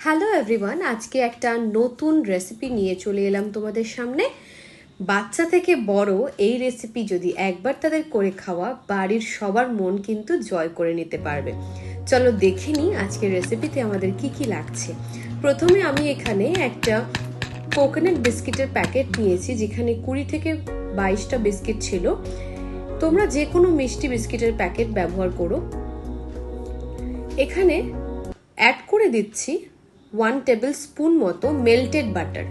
Hello everyone, আজকে একটা নতুন রেসিপি নিয়ে চলে এলাম তোমাদের সামনে। বাচ্চা থেকে বড় এই রেসিপি যদি একবার তাদের করে খাওয়া, বাড়ির সবার মন কিন্তু জয় করে নিতে পারবে। চলো দেখে নিই আজকের রেসিপিতে আমাদের কি কি লাগছে। প্রথমে আমি এখানে একটা কোকোনাট বিস্কিটের প্যাকেট নিয়েছি, যেখানে 20 থেকে 22টা বিস্কিট ছিল। তোমরা যে কোনো মিষ্টি বিস্কিটের প্যাকেট ব্যবহার করো। এখানে অ্যাড করে দিচ্ছি 1 টেবিল স্পুন মতো মেল্টেড বাটার।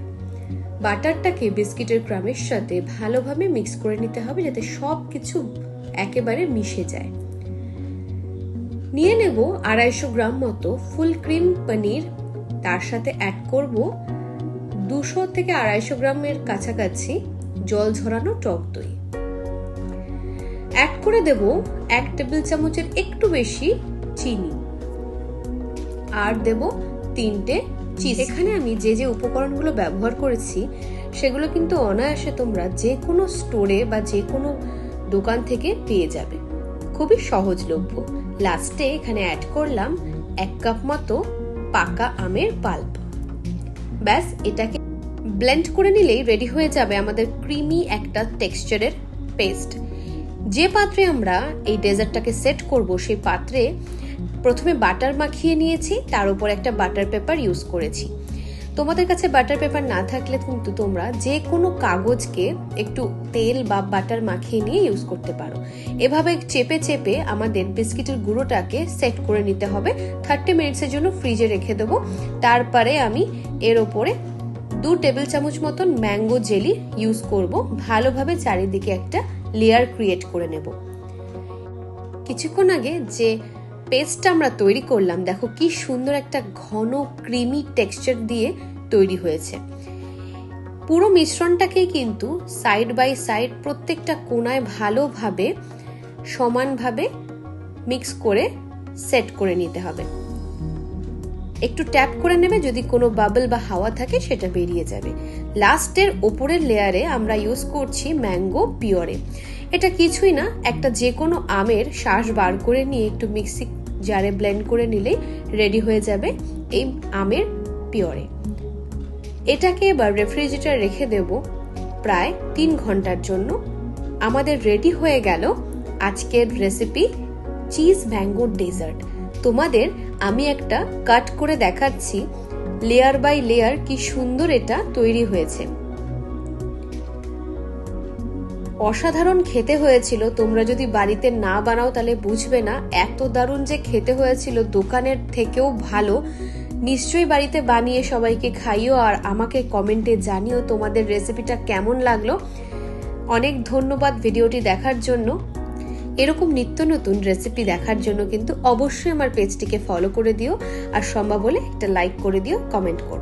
বাটারটাকে বিস্কিটের ক্রামের সাথে ভালোভাবে মিক্স করে নিতে হবে, যাতে সব কিছু একেবারে মিশে যায়। নিয়ে নেব 250 গ্রাম মতো ফুল ক্রিম পনির। তার সাথে অ্যাড করব 200 থেকে 250 গ্রামের কাছাকাছি জল ঝরানো টক দই। অ্যাড করে দেব 1 টেবিল চামচের একটু বেশি চিনি, আর দেব 3টে চিজ। এখানে আমি যে যে উপকরণগুলো ব্যবহার করেছি সেগুলো কিন্তু অনায়াসে তোমরা যে কোনো স্টোরে বা যে কোনো দোকান থেকে পেয়ে যাবে, খুবই সহজলভ্য। লাস্টে এখানে অ্যাড করলাম 1 কাপ মতো পাকা আমের পাল্প। ব্যাস, এটাকে ব্লেন্ড করে নিলেই রেডি হয়ে যাবে আমাদের ক্রিমি একটা টেক্সচারের পেস্ট। যে পাত্রে আমরা এই ডেজার্টটাকে সেট করব সেই পাত্রে প্রথমে বাটার মাখিয়ে নিয়েছি, তার উপর একটা বাটার পেপার ইউজ করেছি। তোমাদের কাছে বাটার পেপার না থাকলে কিন্তু তোমরা যে কোনো কাগজকে একটু তেল বা বাটার মাখিয়ে নিয়ে ইউজ করতে পারো। এভাবে চেপে চেপে আমাদের বিস্কিটের গুঁড়োটাকে সেট করে নিতে হবে। 30 মিনিটসের জন্য ফ্রিজে রেখে দেবো। তারপরে আমি এর ওপরে 2 টেবিল চামচ মতন ম্যাঙ্গো জেলি ইউজ করব। ভালোভাবে চারিদিকে একটা লেয়ার ক্রিয়েট করে নেব। কিছুক্ষণ আগে যে পেস্টটা আমরা তৈরি করলাম, দেখো কি সুন্দর একটা ঘন ক্রিমি টেক্সচার দিয়ে তৈরি হয়েছে। পুরো মিশ্রণটাকেই কিন্তু সাইড বাই সাইড প্রত্যেকটা কোণায় ভালোভাবে সমানভাবে মিক্স করে সেট করে নিতে হবে। একটু ট্যাপ করে নেবে, যদি কোনো বাবল বা হাওয়া থাকে সেটা বেরিয়ে যাবে। লাস্টের ওপরের লেয়ারে আমরা ইউজ করছি ম্যাঙ্গো পিওরে। এটা কিছুই না, একটা যে কোনো আমের শাঁস বার করে নিয়ে একটু মিক্সি জারে ব্লেন্ড করে নিলেই রেডি হয়ে যাবে এই আমের পিওরে। এটাকে এবার রেফ্রিজারেটরে রেখে দেব প্রায় 3 ঘন্টার জন্য। আমাদের রেডি হয়ে গেল আজকের রেসিপি চিজ ম্যাঙ্গো ডেজার্ট। তোমাদের আমি একটা কাট করে দেখাচ্ছি লেয়ার বাই লেয়ার কি সুন্দর এটা তৈরি হয়েছে। অসাধারণ খেতে হয়েছিল। তোমরা যদি বাড়িতে না বানাও তাহলে বুঝবে না এত দারুণ যে খেতে হয়েছিল, দোকানের থেকেও ভালো। নিশ্চয়ই বাড়িতে বানিয়ে সবাইকে খাইও, আর আমাকে কমেন্টে জানিও তোমাদের রেসিপিটা কেমন লাগলো। অনেক ধন্যবাদ ভিডিওটি দেখার জন্য। এরকম নিত্য নতুন রেসিপি দেখার জন্য কিন্তু অবশ্যই আমার পেজটিকে ফলো করে দিও, আর সম্ভব হলে একটা লাইক করে দিও, কমেন্ট করো।